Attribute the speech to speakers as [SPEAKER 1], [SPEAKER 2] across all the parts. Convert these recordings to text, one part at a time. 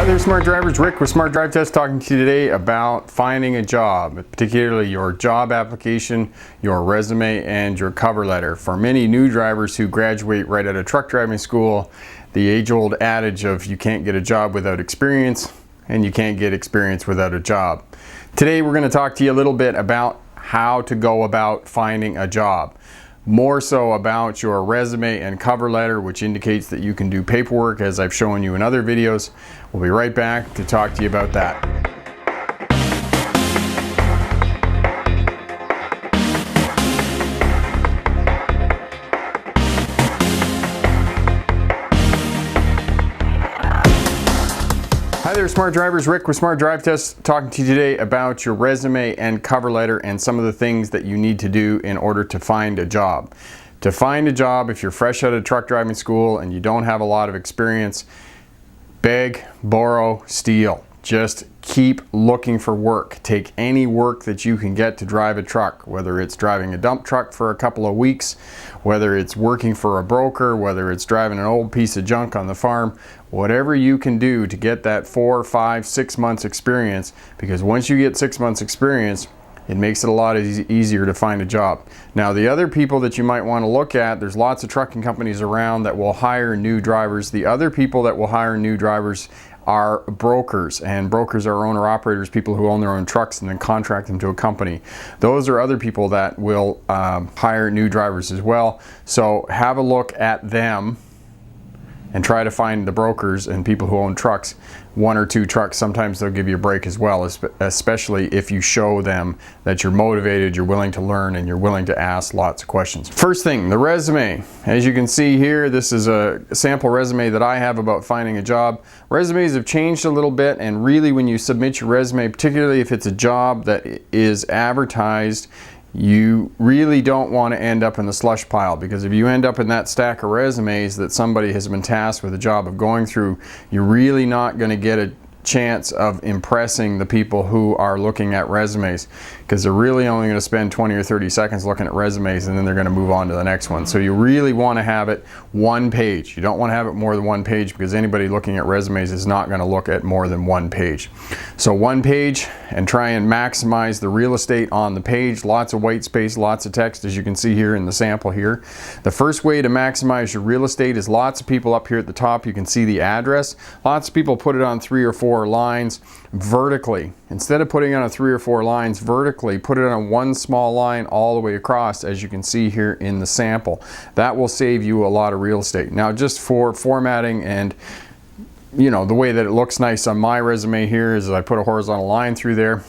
[SPEAKER 1] Hi there, Smart Drivers. Rick with Smart Drive Test talking to you today about finding a job, particularly your job application, your resume, and your cover letter. For many new drivers who graduate right out of truck driving school, the age-old adage of you can't get a job without experience and you can't get experience without a job. Today we're going to talk to you a little bit about how to go about finding a job. More so about your resume and cover letter, which indicates that you can do paperwork, as I've shown you in other videos. We'll be right back to talk to you about that. Hi there, Smart Drivers. Rick with Smart Drive Test talking to you today about your resume and cover letter and some of the things that you need to do in order to find a job. To find a job, if you're fresh out of truck driving school and you don't have a lot of experience, beg, borrow, steal. Just keep looking for work. Take any work that you can get to drive a truck, whether it's driving a dump truck for a couple of weeks, whether it's working for a broker, whether it's driving an old piece of junk on the farm, whatever you can do to get that 4, 5, 6 months experience, because once you get 6 months experience, it makes it a lot easier to find a job. Now, the other people that you might want to look at, there's lots of trucking companies around that will hire new drivers. The other people that will hire new drivers are brokers, and brokers are owner-operators, people who own their own trucks and then contract them to a company. Those are other people that will hire new drivers as well. So have a look at them and try to find the brokers and people who own trucks, 1 or 2 trucks. Sometimes they'll give you a break as well, especially if you show them that you're motivated, you're willing to learn, and you're willing to ask lots of questions. First thing, the resume. As you can see here, this is a sample resume that I have about finding a job. Resumes have changed a little bit, and really when you submit your resume, particularly if it's a job that is advertised, you really don't want to end up in the slush pile, because if you end up in that stack of resumes that somebody has been tasked with the job of going through, you're really not going to get a chance of impressing the people who are looking at resumes, because they're really only going to spend 20 or 30 seconds looking at resumes and then they're going to move on to the next one. So you really want to have it 1 page. You don't want to have it more than 1 page, because anybody looking at resumes is not going to look at more than 1 page. So 1 page, and try and maximize the real estate on the page. Lots of white space, lots of text, as you can see here in the sample here. The first way to maximize your real estate is lots of people up here at the top, you can see the address. Lots of people put it on 3 or 4 lines vertically. Instead of putting it on 3 or 4 lines vertically, put it on 1 small line all the way across, as you can see here in the sample. That will save you a lot of real estate. Now, just for formatting and the way that it looks nice on my resume here is I put a horizontal line through there.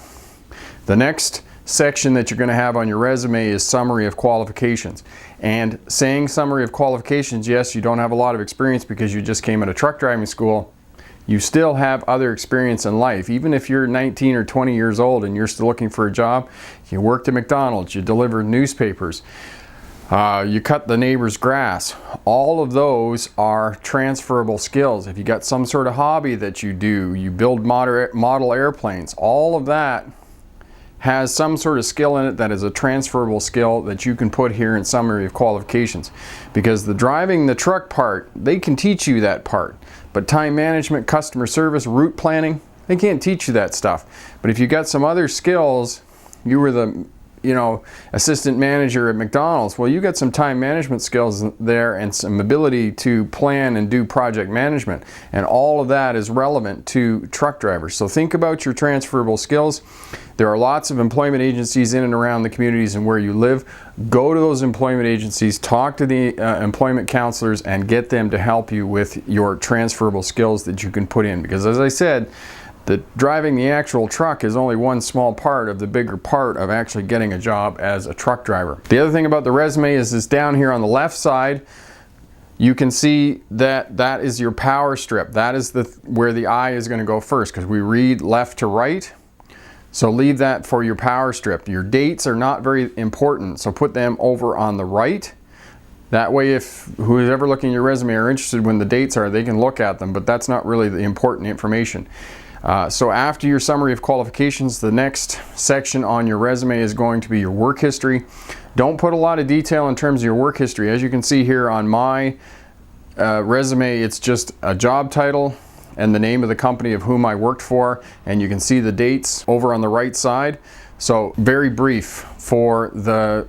[SPEAKER 1] The next section that you're going to have on your resume is summary of qualifications. And saying summary of qualifications, yes, you don't have a lot of experience because you just came out of truck driving school. You still have other experience in life. Even if you're 19 or 20 years old and you're still looking for a job, you worked at McDonald's, you delivered newspapers, you cut the neighbor's grass. All of those are transferable skills. If you got some sort of hobby that you do, you build model airplanes, all of that has some sort of skill in it that is a transferable skill that you can put here in summary of qualifications. Because the driving the truck part, they can teach you that part. But time management, customer service, route planning, they can't teach you that stuff. But if you got some other skills, you were the assistant manager at McDonald's, well, you got some time management skills there and some ability to plan and do project management. And all of that is relevant to truck drivers. So think about your transferable skills. There are lots of employment agencies in and around the communities and where you live. Go to those employment agencies, talk to the employment counselors, and get them to help you with your transferable skills that you can put in. Because as I said, driving the actual truck is only 1 small part of the bigger part of actually getting a job as a truck driver. The other thing about the resume is down here on the left side, you can see that that is your power strip. That is where the eye is going to go first, because we read left to right. So leave that for your power strip. Your dates are not very important, so put them over on the right. That way, if who's ever looking at your resume are interested when the dates are, they can look at them, but that's not really the important information. So after your summary of qualifications, the next section on your resume is going to be your work history. Don't put a lot of detail in terms of your work history. As you can see here on my resume, it's just a job title, and the name of the company of whom I worked for, and you can see the dates over on the right side. So very brief for the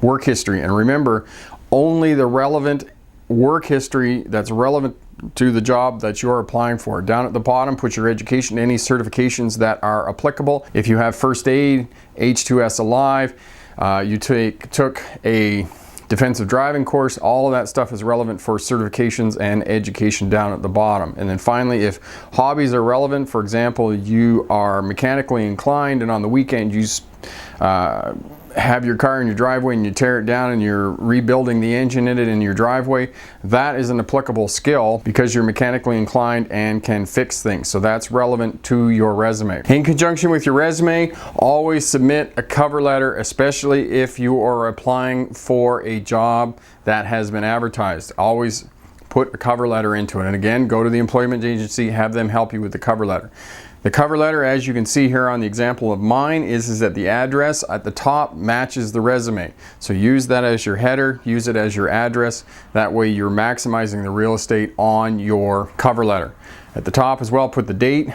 [SPEAKER 1] work history. And remember, only the relevant work history that's relevant to the job that you're applying for. Down at the bottom, put your education, any certifications that are applicable. If you have first aid, H2S Alive, you took a defensive driving course, all of that stuff is relevant for certifications and education down at the bottom. And then finally, if hobbies are relevant, for example, you are mechanically inclined and on the weekend you have your car in your driveway and you tear it down and you're rebuilding the engine in it in your driveway, that is an applicable skill because you're mechanically inclined and can fix things. So that's relevant to your resume. In conjunction with your resume, always submit a cover letter, especially if you are applying for a job that has been advertised. Always put a cover letter into it. And again, go to the employment agency, have them help you with the cover letter. The cover letter, as you can see here on the example of mine, is that the address at the top matches the resume. So use that as your header, use it as your address. That way you're maximizing the real estate on your cover letter. At the top as well, put the date,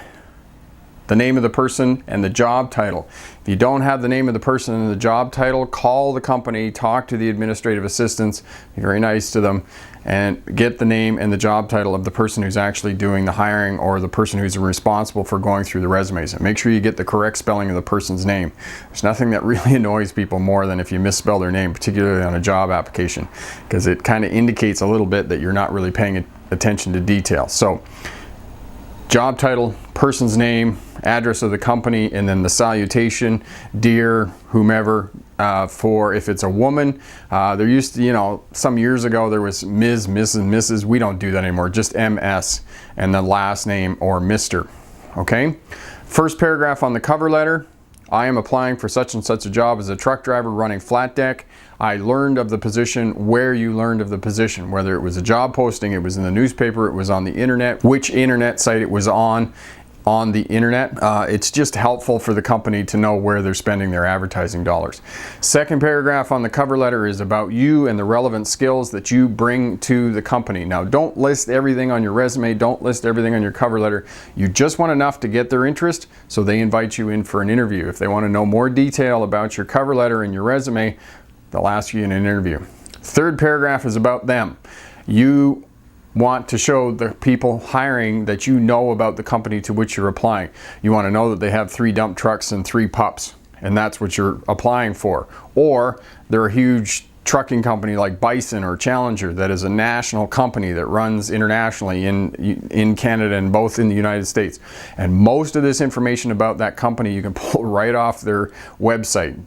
[SPEAKER 1] the name of the person, and the job title. If you don't have the name of the person and the job title, call the company, talk to the administrative assistants, be very nice to them, and get the name and the job title of the person who's actually doing the hiring or the person who's responsible for going through the resumes. And make sure you get the correct spelling of the person's name. There's nothing that really annoys people more than if you misspell their name, particularly on a job application, because it kind of indicates a little bit that you're not really paying attention to detail. So job title, person's name, address of the company, and then the salutation, dear, whomever. For if it's a woman, there used to, some years ago there was Ms., Mrs., Mrs. We don't do that anymore, just MS and the last name or Mr. Okay? First paragraph on the cover letter, I am applying for such and such a job as a truck driver running flat deck. I learned of the position, where you learned of the position, whether it was a job posting, it was in the newspaper, it was on the internet, which internet site it was on the internet. It's just helpful for the company to know where they're spending their advertising dollars. Second paragraph on the cover letter is about you and the relevant skills that you bring to the company. Now, don't list everything on your resume, don't list everything on your cover letter. You just want enough to get their interest, so they invite you in for an interview. If they want to know more detail about your cover letter and your resume, they'll ask you in an interview. Third paragraph is about them. You want to show the people hiring that you know about the company to which you're applying. You want to know that they have 3 dump trucks and 3 pups, and that's what you're applying for. Or they're a huge trucking company like Bison or Challenger that is a national company that runs internationally in Canada and both in the United States. And most of this information about that company you can pull right off their website,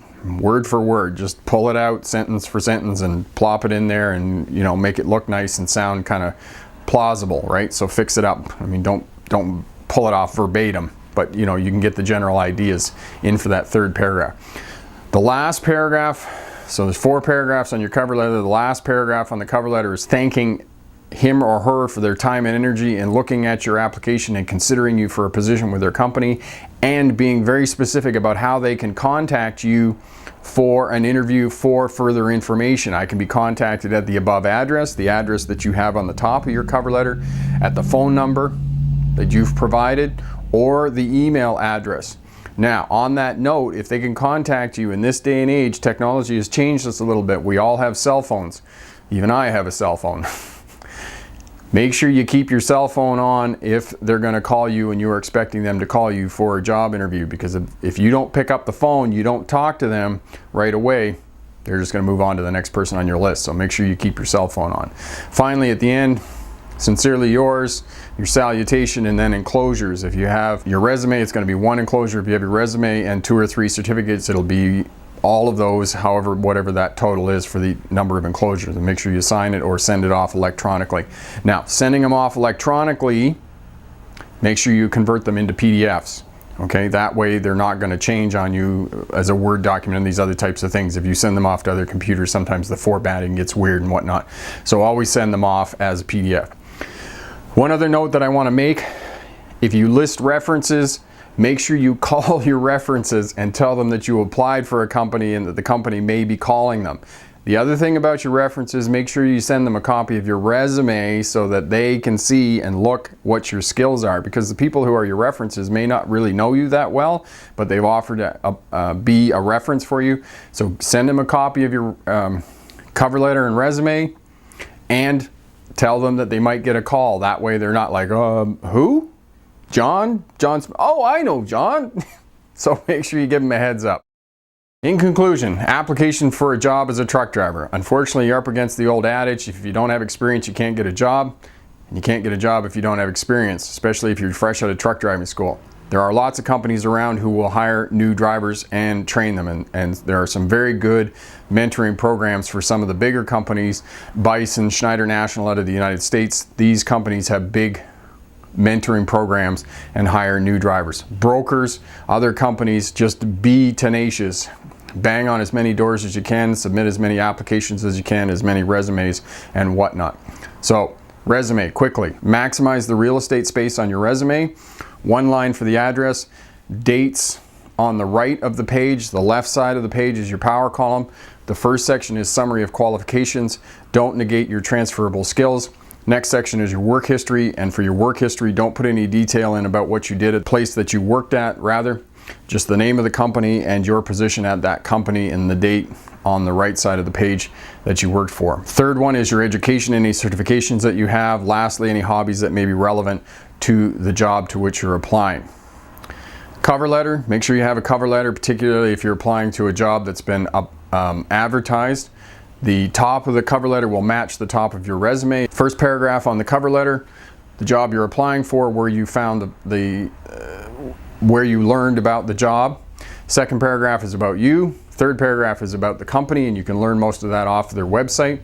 [SPEAKER 1] word for word. Just pull it out sentence for sentence and plop it in there and make it look nice and sound kind of plausible, right? So fix it up. I mean, don't pull it off verbatim, but you can get the general ideas in for that third paragraph. The last paragraph, so there's 4 paragraphs on your cover letter. The last paragraph on the cover letter is thanking him or her for their time and energy in looking at your application and considering you for a position with their company, and being very specific about how they can contact you for an interview for further information. I can be contacted at the above address, the address that you have on the top of your cover letter, at the phone number that you've provided, or the email address. Now, on that note, if they can contact you in this day and age, technology has changed us a little bit. We all have cell phones. Even I have a cell phone. Make sure you keep your cell phone on if they're going to call you and you're expecting them to call you for a job interview, because if you don't pick up the phone, you don't talk to them right away, they're just going to move on to the next person on your list. So make sure you keep your cell phone on. Finally, at the end, sincerely yours, your salutation, and then enclosures. If you have your resume, it's going to be 1 enclosure. If you have your resume and 2 or 3 certificates, it'll be all of those, whatever that total is for the number of enclosures, and make sure you sign it or send it off electronically. Now, sending them off electronically, make sure you convert them into PDFs. Okay, that way they're not going to change on you as a Word document and these other types of things. If you send them off to other computers, sometimes the formatting gets weird and whatnot. So always send them off as a PDF. One other note that I want to make, if you list references, make sure you call your references and tell them that you applied for a company and that the company may be calling them. The other thing about your references, make sure you send them a copy of your resume so that they can see and look what your skills are, because the people who are your references may not really know you that well, but they've offered to be a reference for you. So send them a copy of your cover letter and resume, and tell them that they might get a call. That way they're not like, who? John? Oh, I know John. So make sure you give them a heads up. In conclusion, application for a job as a truck driver. Unfortunately, you're up against the old adage, if you don't have experience, you can't get a job. And you can't get a job if you don't have experience, especially if you're fresh out of truck driving school. There are lots of companies around who will hire new drivers and train them, and there are some very good mentoring programs for some of the bigger companies. BUS and Schneider National out of the United States, these companies have big mentoring programs and hire new drivers. Brokers, other companies, just be tenacious. Bang on as many doors as you can, submit as many applications as you can, as many resumes and whatnot. So, resume, quickly. Maximize the real estate space on your resume. One line for the address, dates on the right of the page. The left side of the page is your power column. The first section is summary of qualifications. Don't negate your transferable skills. Next section is your work history, and for your work history, don't put any detail in about what you did at the place that you worked at. Rather, just the name of the company and your position at that company and the date on the right side of the page that you worked for. Third one is your education, any certifications that you have. Lastly, any hobbies that may be relevant to the job to which you're applying. Cover letter, make sure you have a cover letter, particularly if you're applying to a job that's been advertised. The top of the cover letter will match the top of your resume. First paragraph on the cover letter, the job you're applying for, where you found where you learned about the job. Second paragraph is about you. Third paragraph is about the company, and you can learn most of that off their website.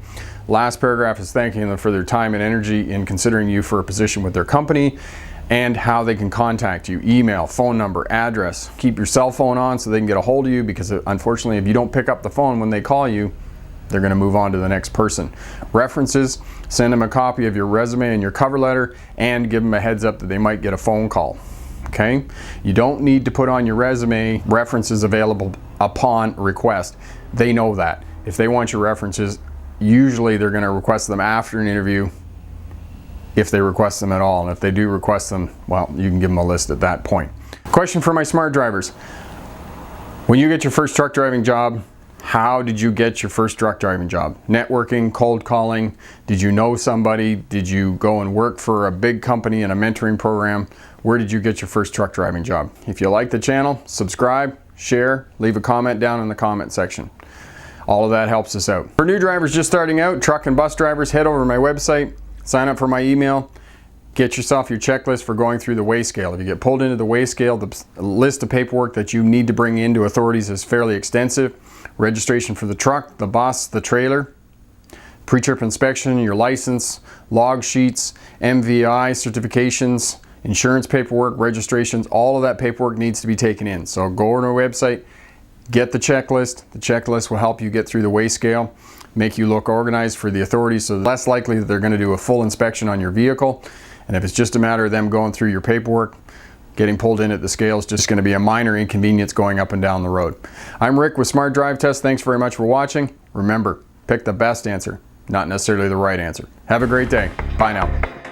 [SPEAKER 1] Last paragraph is thanking them for their time and energy in considering you for a position with their company, and how they can contact you. Email, phone number, address. Keep your cell phone on so they can get a hold of you, because unfortunately if you don't pick up the phone when they call you, they're going to move on to the next person. References, send them a copy of your resume and your cover letter, and give them a heads up that they might get a phone call. Okay? You don't need to put on your resume references available upon request. They know that. If they want your references, usually they're going to request them after an interview, if they request them at all. And if they do request them, well, you can give them a list at that point. Question for my smart drivers. When you get your first truck driving job, how did you get your first truck driving job? Networking, cold calling? Did you know somebody? Did you go and work for a big company in a mentoring program? Where did you get your first truck driving job? If you like the channel, subscribe, share, leave a comment down in the comment section. All of that helps us out. For new drivers just starting out, truck and bus drivers, head over to my website, sign up for my email, get yourself your checklist for going through the weigh scale. If you get pulled into the weigh scale, the list of paperwork that you need to bring into authorities is fairly extensive. Registration for the truck, the bus, the trailer, pre-trip inspection, your license, log sheets, MVI certifications, insurance paperwork, registrations, all of that paperwork needs to be taken in. So go on our website, get the checklist. The checklist will help you get through the weigh scale, make you look organized for the authorities, so less likely that they're going to do a full inspection on your vehicle. And if it's just a matter of them going through your paperwork, getting pulled in at the scale is just going to be a minor inconvenience going up and down the road. I'm Rick with Smart Drive Test. Thanks very much for watching. Remember, pick the best answer, not necessarily the right answer. Have a great day. Bye now.